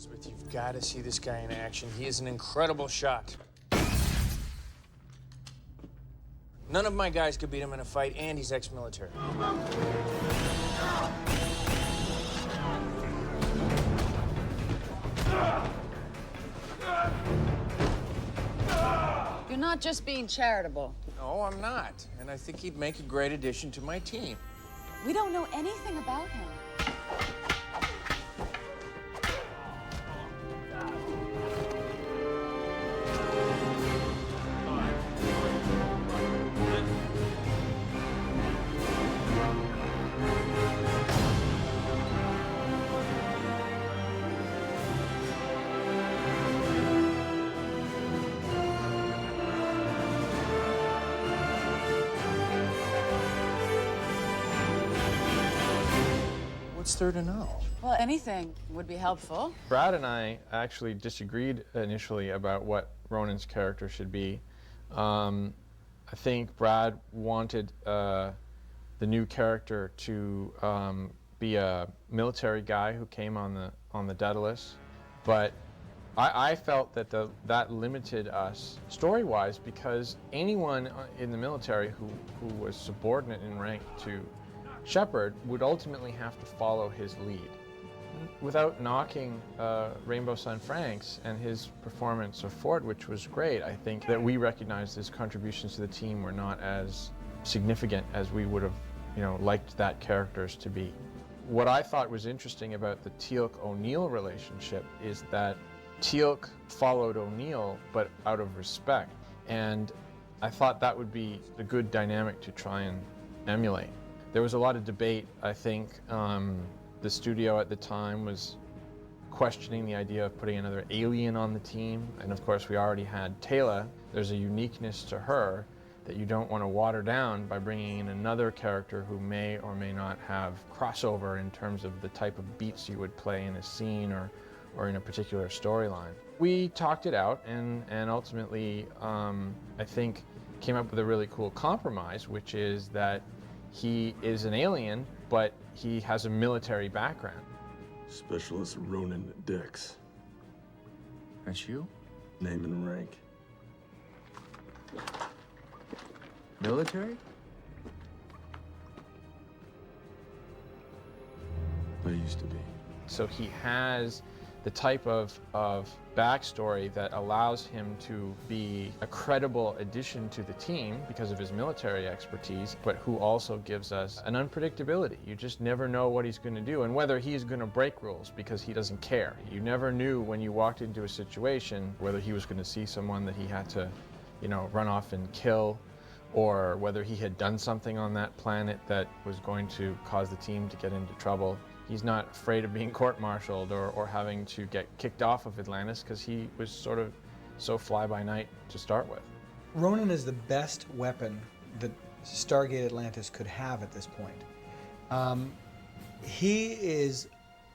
Elizabeth, you've got to see this guy in action. He is an incredible shot. None of my guys could beat him in a fight, and he's ex-military. You're not just being charitable. No, I'm not. And I think he'd make a great addition to my team. We don't know anything about him. What's there to know? Well, anything would be helpful. Brad and I actually disagreed initially about what Ronon's character should be. I think Brad wanted the new character to be a military guy who came on the Daedalus, but I felt that that limited us story-wise, because anyone in the military who was subordinate in rank to Shepard would ultimately have to follow his lead. Without knocking Rainbow Sun Franks and his performance of Ford, which was great, I think that we recognized his contributions to the team were not as significant as we would have, liked that characters to be. What I thought was interesting about the Teal'c-O'Neill relationship is that Teal'c followed O'Neill, but out of respect. And I thought that would be a good dynamic to try and emulate. There was a lot of debate. I think the studio at the time was questioning the idea of putting another alien on the team. And of course, we already had Tayla. There's a uniqueness to her that you don't want to water down by bringing in another character who may or may not have crossover in terms of the type of beats you would play in a scene or in a particular storyline. We talked it out and ultimately, I think, came up with a really cool compromise, which is that he is an alien, but he has a military background. Specialist Ronon Dex. That's you? Name and rank. Military? I used to be. So he has the type of backstory that allows him to be a credible addition to the team because of his military expertise, but who also gives us an unpredictability. You just never know what he's going to do and whether he's going to break rules because he doesn't care. You never knew when you walked into a situation whether he was going to see someone that he had to, run off and kill, or whether he had done something on that planet that was going to cause the team to get into trouble. He's not afraid of being court-martialed or having to get kicked off of Atlantis because he was sort of so fly-by-night to start with. Ronon is the best weapon that Stargate Atlantis could have at this point. He is,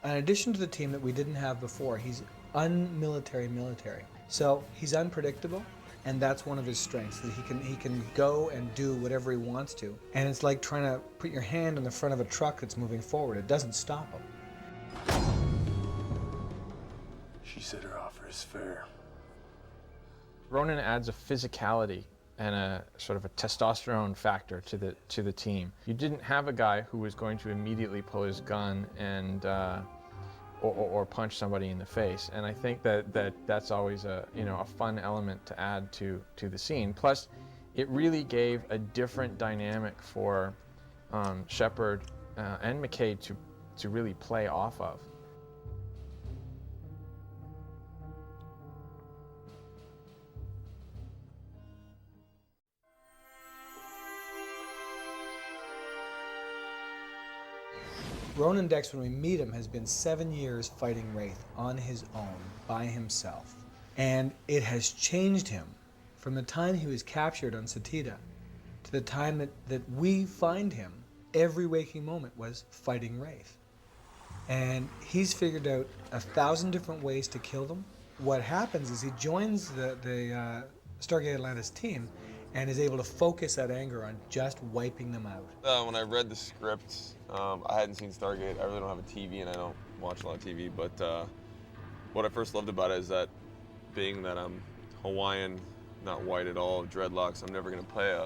in addition to the team that we didn't have before, he's unmilitary military. So he's unpredictable, and that's one of his strengths, that he can go and do whatever he wants to. And it's like trying to put your hand on the front of a truck that's moving forward. It doesn't stop him. She said her offer is fair. Ronon adds a physicality and a sort of a testosterone factor to the team. You didn't have a guy who was going to immediately pull his gun and or punch somebody in the face, and I think that's always a fun element to add to the scene. Plus, it really gave a different dynamic for Shepard and McKay to really play off of. Ronon Dex, when we meet him, has been 7 years fighting Wraith on his own, by himself. And it has changed him from the time he was captured on Satita to the time that we find him. Every waking moment was fighting Wraith. And he's figured out 1,000 different ways to kill them. What happens is he joins the Stargate Atlantis team and is able to focus that anger on just wiping them out. When I read the script, I hadn't seen Stargate. I really don't have a TV and I don't watch a lot of TV, but What I first loved about it is that being that I'm Hawaiian, not white at all, dreadlocks, I'm never gonna play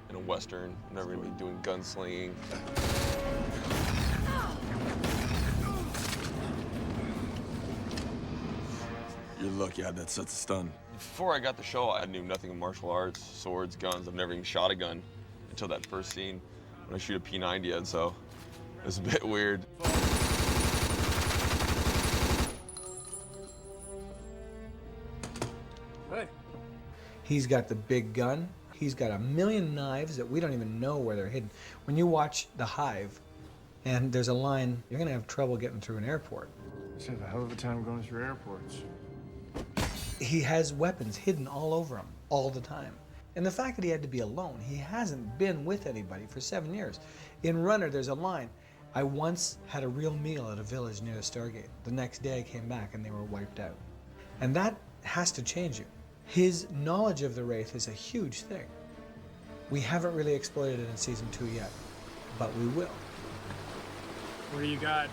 in a Western. I'm never gonna be doing gunslinging. You're lucky I had that sense of stun. Before I got the show, I knew nothing of martial arts, swords, guns. I've never even shot a gun until that first scene when I shoot a P90, and so it was a bit weird. Good. He's got the big gun. He's got a million knives that we don't even know where they're hidden. When you watch The Hive and there's a line, you're gonna have trouble getting through an airport. Just have a hell of a time going through airports. He has weapons hidden all over him all the time. And the fact that he had to be alone, he hasn't been with anybody for 7 years. In Runner, there's a line, I once had a real meal at a village near the Stargate. The next day I came back and they were wiped out. And that has to change you. His knowledge of the Wraith is a huge thing. We haven't really exploited it in season 2 yet, but we will. What do you got?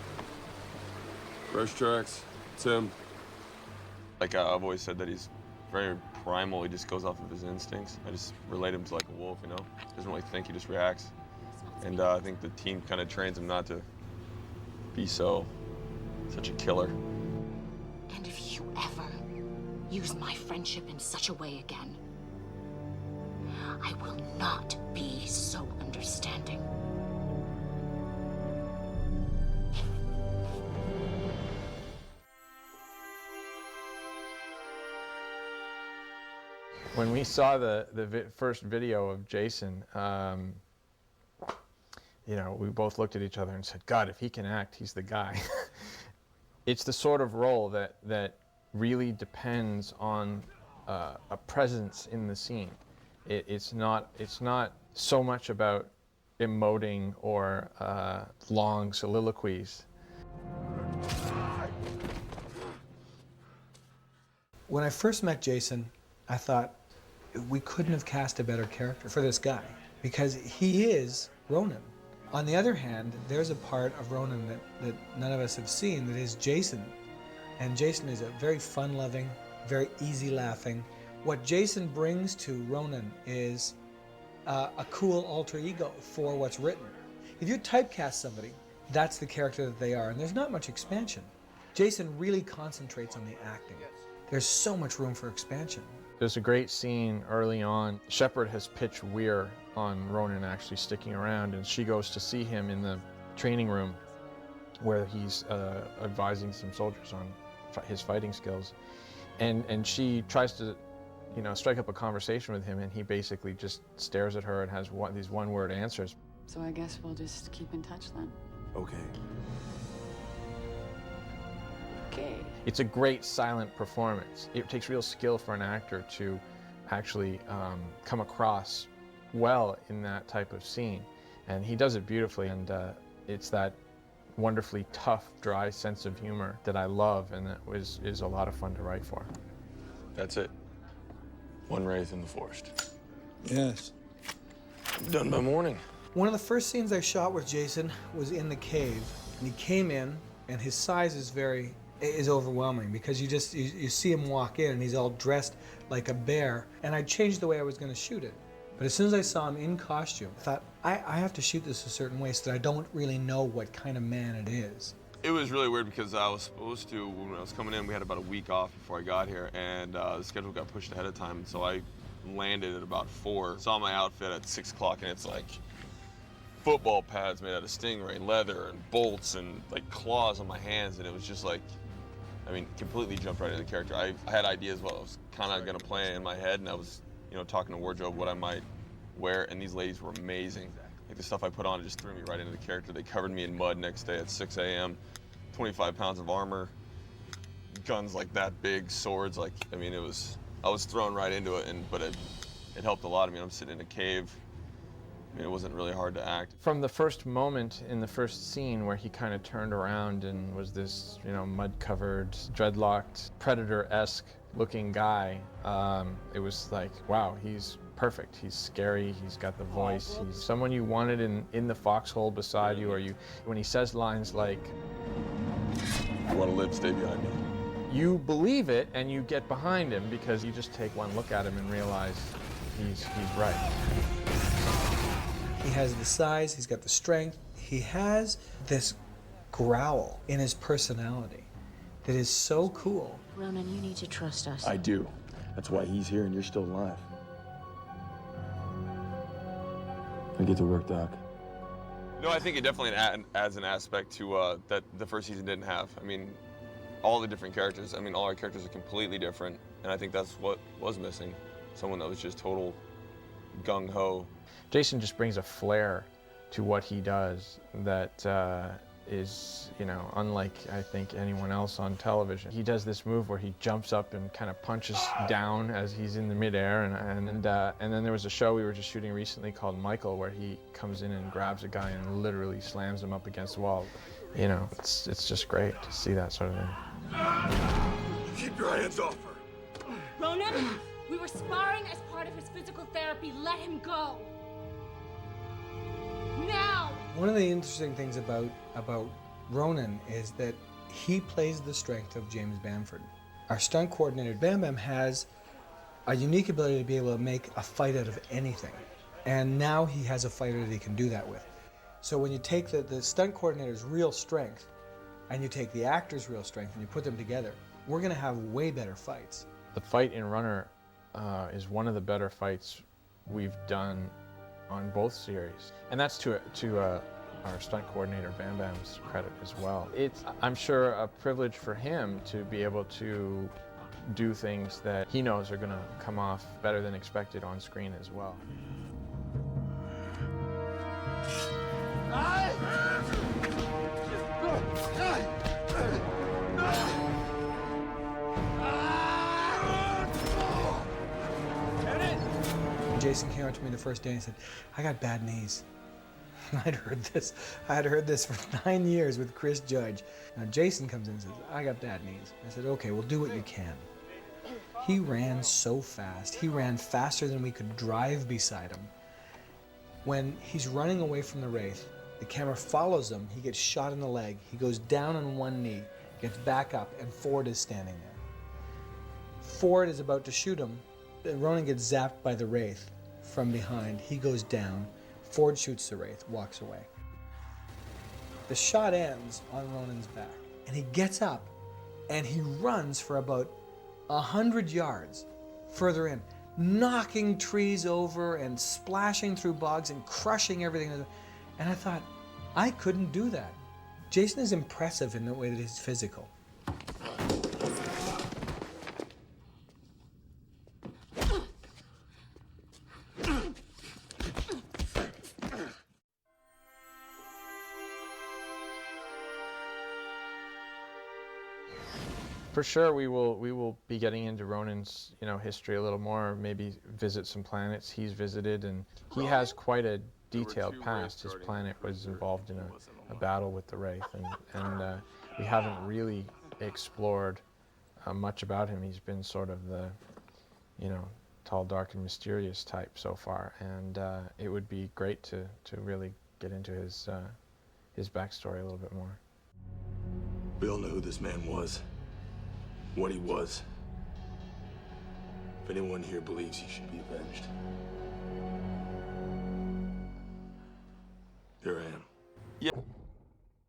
Fresh tracks, Tim. Like I've always said that he's very primal. He just goes off of his instincts. I just relate him to like a wolf, you know? Doesn't really think, he just reacts. And I think the team kind of trains him not to be such a killer. And if you ever use my friendship in such a way again, I will not be so understanding. When we saw the first video of Jason, you know, we both looked at each other and said, God, if he can act, he's the guy. It's the sort of role that really depends on a presence in the scene. It's not so much about emoting or long soliloquies. When I first met Jason, I thought we couldn't have cast a better character for this guy because he is Ronon. On the other hand, there's a part of Ronon that none of us have seen that is Jason. And Jason is a very fun-loving, very easy-laughing. What Jason brings to Ronon is a cool alter ego for what's written. If you typecast somebody, that's the character that they are, and there's not much expansion. Jason really concentrates on the acting. There's so much room for expansion. There's a great scene early on. Shepard has pitched Weir on Ronon actually sticking around, and she goes to see him in the training room where he's advising some soldiers on his fighting skills. And she tries to, you know, strike up a conversation with him, and he basically just stares at her and has these one-word answers. So I guess we'll just keep in touch then. Okay. Okay. It's a great silent performance. It takes real skill for an actor to actually come across well in that type of scene. And he does it beautifully, and it's that wonderfully tough, dry sense of humor that I love, and that is a lot of fun to write for. That's it. One wraith in the forest. Yes. Done by morning. One of the first scenes I shot with Jason was in the cave, and he came in, and his size is overwhelming because you see him walk in and he's all dressed like a bear, and I changed the way I was going to shoot it. But as soon as I saw him in costume, I thought, I have to shoot this a certain way so that I don't really know what kind of man it is. It was really weird because I was supposed to, when I was coming in, we had about a week off before I got here, and the schedule got pushed ahead of time, so I landed at about 4. Saw my outfit at 6 o'clock, and it's like football pads made out of stingray, leather, and bolts, and like claws on my hands, and it was just like, I mean, completely jumped right into the character. I had ideas what I was kind of going to play in my head, and I was, you know, talking to wardrobe what I might wear, and these ladies were amazing. Like the stuff I put on, it just threw me right into the character. They covered me in mud next day at 6 a.m., 25 pounds of armor, guns like that big, swords, like, I mean, I was thrown right into it, but it helped a lot. I mean, I'm sitting in a cave. I mean, it wasn't really hard to act. From the first moment in the first scene where he kind of turned around and was this, you know, mud-covered, dreadlocked, predator-esque looking guy, it was like, wow, he's perfect. He's scary, he's got the voice, he's someone you wanted in the foxhole beside you, or when he says lines like, "If you want to live, stay behind me." you believe it and you get behind him because you just take one look at him and realize he's right. He has the size, he's got the strength, he has this growl in his personality that is so cool. Ronan, you need to trust us. I do. That's why he's here and you're still alive. I get to work, Doc. No, I think it definitely adds an aspect to that the first season didn't have. I mean, all the different characters. I mean, all our characters are completely different, and I think that's what was missing. Someone that was just total gung-ho. Jason just brings a flair to what he does that is, you know, unlike, I think, anyone else on television. He does this move where he jumps up and kind of punches down as he's in the midair, and then there was a show we were just shooting recently called Michael, where he comes in and grabs a guy and literally slams him up against the wall. You know, it's just great to see that sort of thing. Keep your hands off her. Ronan, we were sparring as part of his physical therapy. Let him go. Now! One of the interesting things about Ronan is that he plays the strength of James Bamford. Our stunt coordinator, Bam Bam, has a unique ability to be able to make a fight out of anything. And now he has a fighter that he can do that with. So when you take the stunt coordinator's real strength and you take the actor's real strength and you put them together, we're going to have way better fights. The fight in Runner is one of the better fights we've done on both series. And that's to our stunt coordinator Bam Bam's credit as well. It's, I'm sure, a privilege for him to be able to do things that he knows are going to come off better than expected on screen as well. Jason came up to me the first day and said, "I got bad knees." I had heard this for 9 years with Chris Judge. Now Jason comes in and says, "I got bad knees." I said, "Okay, well, do what you can." He ran so fast. He ran faster than we could drive beside him. When he's running away from the Wraith, the camera follows him. He gets shot in the leg. He goes down on one knee, gets back up, and Ford is standing there. Ford is about to shoot him. Ronan gets zapped by the Wraith from behind. He goes down. Ford shoots the Wraith, walks away. The shot ends on Ronan's back, and he gets up, and he runs for about 100 yards further in, knocking trees over and splashing through bogs and crushing everything. And I thought, I couldn't do that. Jason is impressive in the way that he's physical. For sure, we will be getting into Ronan's, you know, history a little more. Maybe visit some planets he's visited, and he has quite a detailed past. His planet was involved in a battle with the Wraith, and we haven't really explored much about him. He's been sort of the, you know, tall, dark, and mysterious type so far, and it would be great to really get into his backstory a little bit more. We all know who this man was. What he was. If anyone here believes he should be avenged, here I am. Yeah.